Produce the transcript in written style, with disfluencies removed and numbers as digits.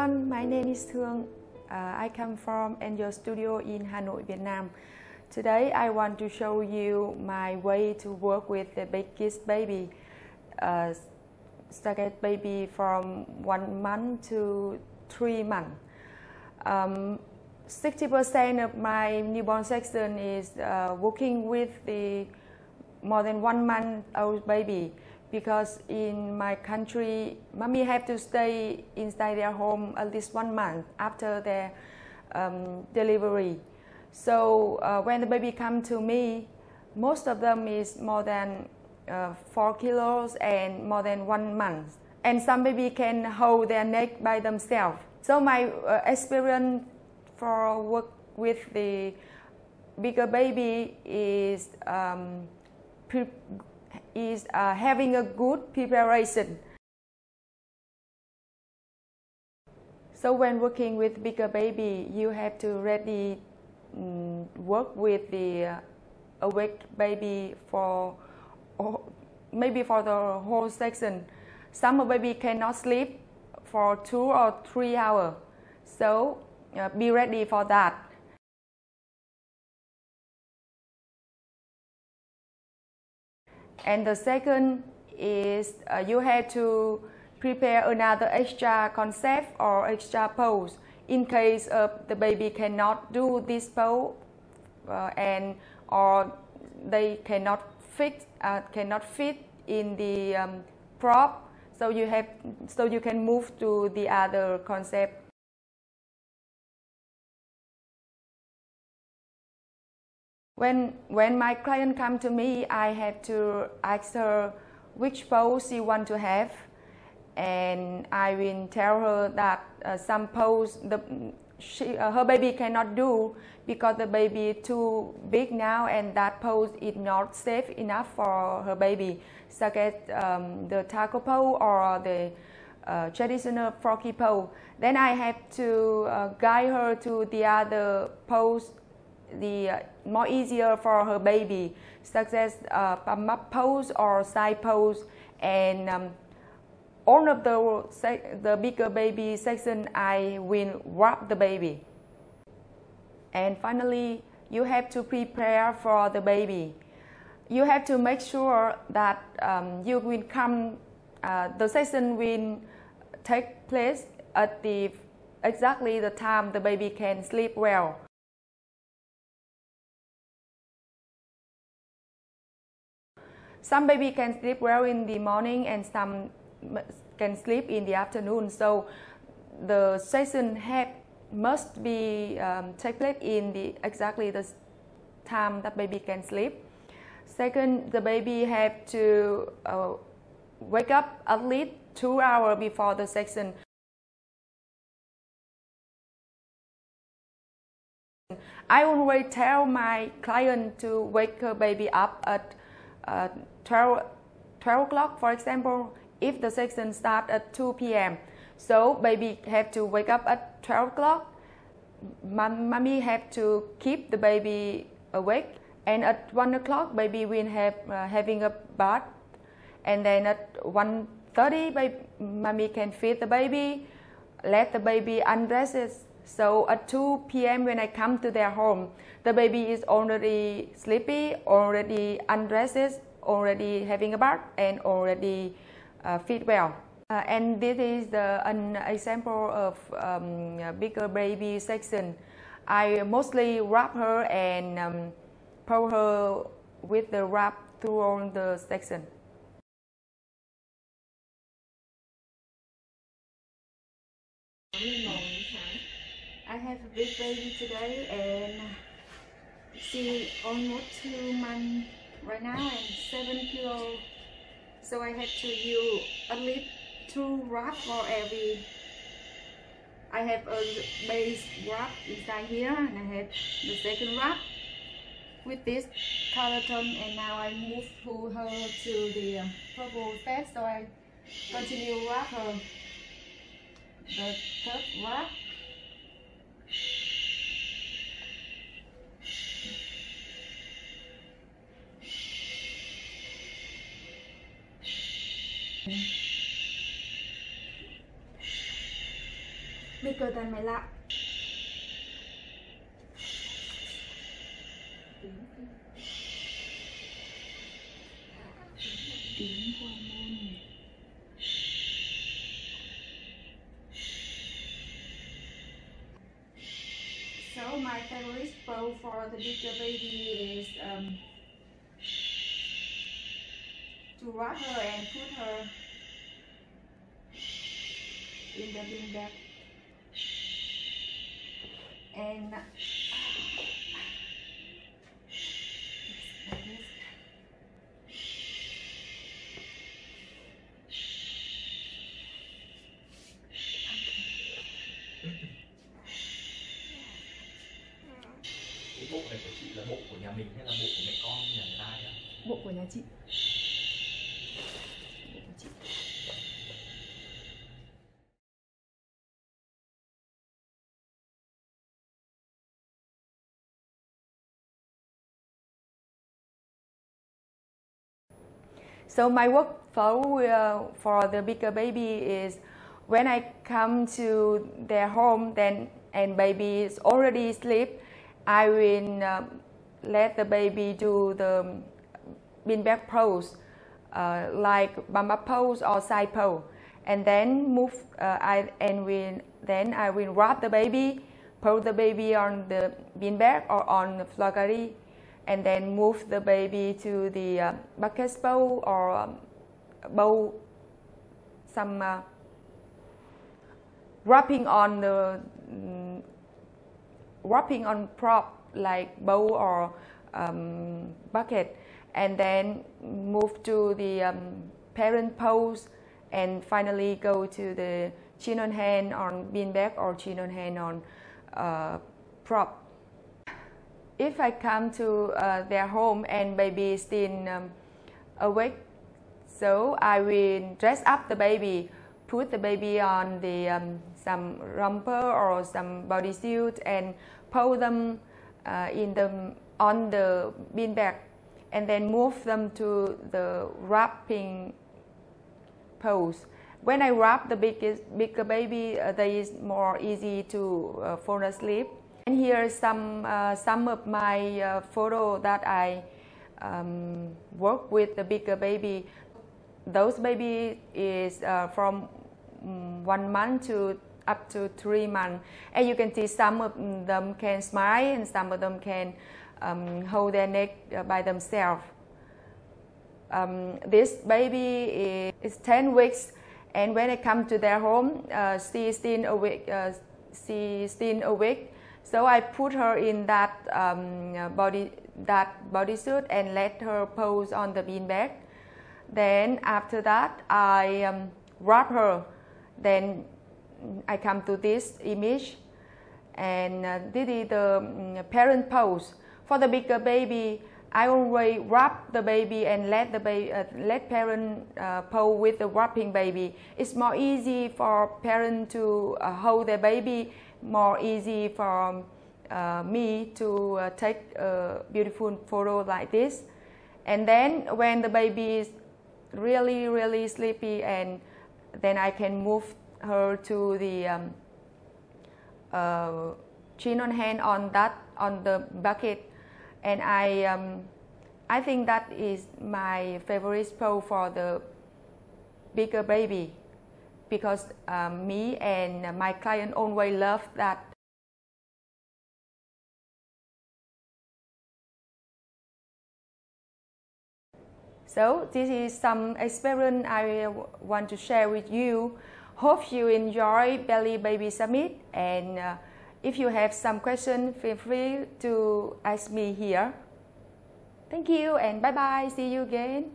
everyone, my name is Hương. I come from Angel Studio in Hanoi, Vietnam. Today I want to show you my way to work with the biggest baby, started baby from 1 month to 3 months. 60% of my newborn section is working with the more than 1 month old baby, because in my country, mommy have to stay inside their home at least 1 month after their delivery. So when the baby come to me, most of them is more than 4 kilos and more than 1 month. And some baby can hold their neck by themselves. So my experience for work with the bigger baby is having a good preparation. So when working with bigger baby, you have to ready work with the awake baby for maybe for the whole section. Some baby cannot sleep for 2 or 3 hours, so be ready for that. And the second is you have to prepare another extra concept or extra pose in case the baby cannot do this pose or they cannot fit in the prop. So you can move to the other concept. When my client come to me, I have to ask her which pose she want to have, and I will tell her that some pose her baby cannot do because the baby is too big now, and that pose is not safe enough for her baby, such as the taco pose or the traditional froggy pose. Then I have to guide her to the other pose, the more easier for her baby, such as palm up pose or side pose, and all of the bigger baby section I will wrap the baby. And finally, you have to prepare for the baby. You have to make sure that you will come. The session will take place at exactly the time the baby can sleep well. Some baby can sleep well in the morning and some can sleep in the afternoon. So the session must be take place in exactly the time that baby can sleep. Second, the baby have to wake up at least 2 hours before the session. I always tell my client to wake her baby up at 12 o'clock, for example, if the session starts at 2 p.m. So baby have to wake up at 12 o'clock. Mommy have to keep the baby awake, and at 1 o'clock baby will having a bath, and then at 1:30 mommy can feed the baby, let the baby undresses. So at 2 p.m. when I come to their home, the baby is already sleepy, already undresses, already having a bath, and already feed well. And this is an example of bigger baby section. I mostly wrap her and pull her with the wrap through all the section. I have a big baby today, and she almost 2 months right now and 7 kilos. So I have to use at least 2 wraps for every. I have a base wrap inside here, and I have the second wrap with this color tone, and now I move her to the purple step. So I continue wrap her. The third wrap. bigger than my lap. So my favorite pose for the bigger baby is to wrap her and put her in the beanbag and Cái bộ này của chị là bộ của nhà mình hay là bộ của mẹ con nhà người ta đấy ạ? bộ của nhà chị. So my workflow for the bigger baby is when I come to their home and baby is already asleep, I will let the baby do the beanbag pose, like bamba pose or side pose, and then move. I will wrap the baby, put the baby on the beanbag or on the floggery, and then move the baby to the bucket bowl or bowl, some wrapping on prop like bowl or bucket, and then move to the parent pose, and finally go to the chin on hand on beanbag or chin on hand on prop. If I come to their home and baby is still awake, so I will dress up the baby, put the baby on the some romper or some bodysuit and pose them on the beanbag, and then move them to the wrapping pose. When I wrap the bigger baby, they is more easy to fall asleep. And here is some of my photo that I work with the bigger baby. Those baby is from 1 month to up to 3 months, and you can see some of them can smile and some of them can hold their neck by themselves. This baby is 10 weeks, and when I come to their home, she is still awake. So I put her in that bodysuit and let her pose on the beanbag. Then after that, I wrap her. Then I come to this image, and this is the parent pose. For the bigger baby, I always wrap the baby and let parent pose with the wrapping baby. It's more easy for parent to hold their baby, more easy for me to take a beautiful photo like this. And then when the baby is really sleepy, and then I can move her to the chin on hand on the bucket, and I think that is my favorite pose for the bigger baby, because me and my client always love that. So this is some experience I want to share with you. Hope you enjoy Belly Baby Summit, and if you have some questions, feel free to ask me here. Thank you and bye bye. See you again.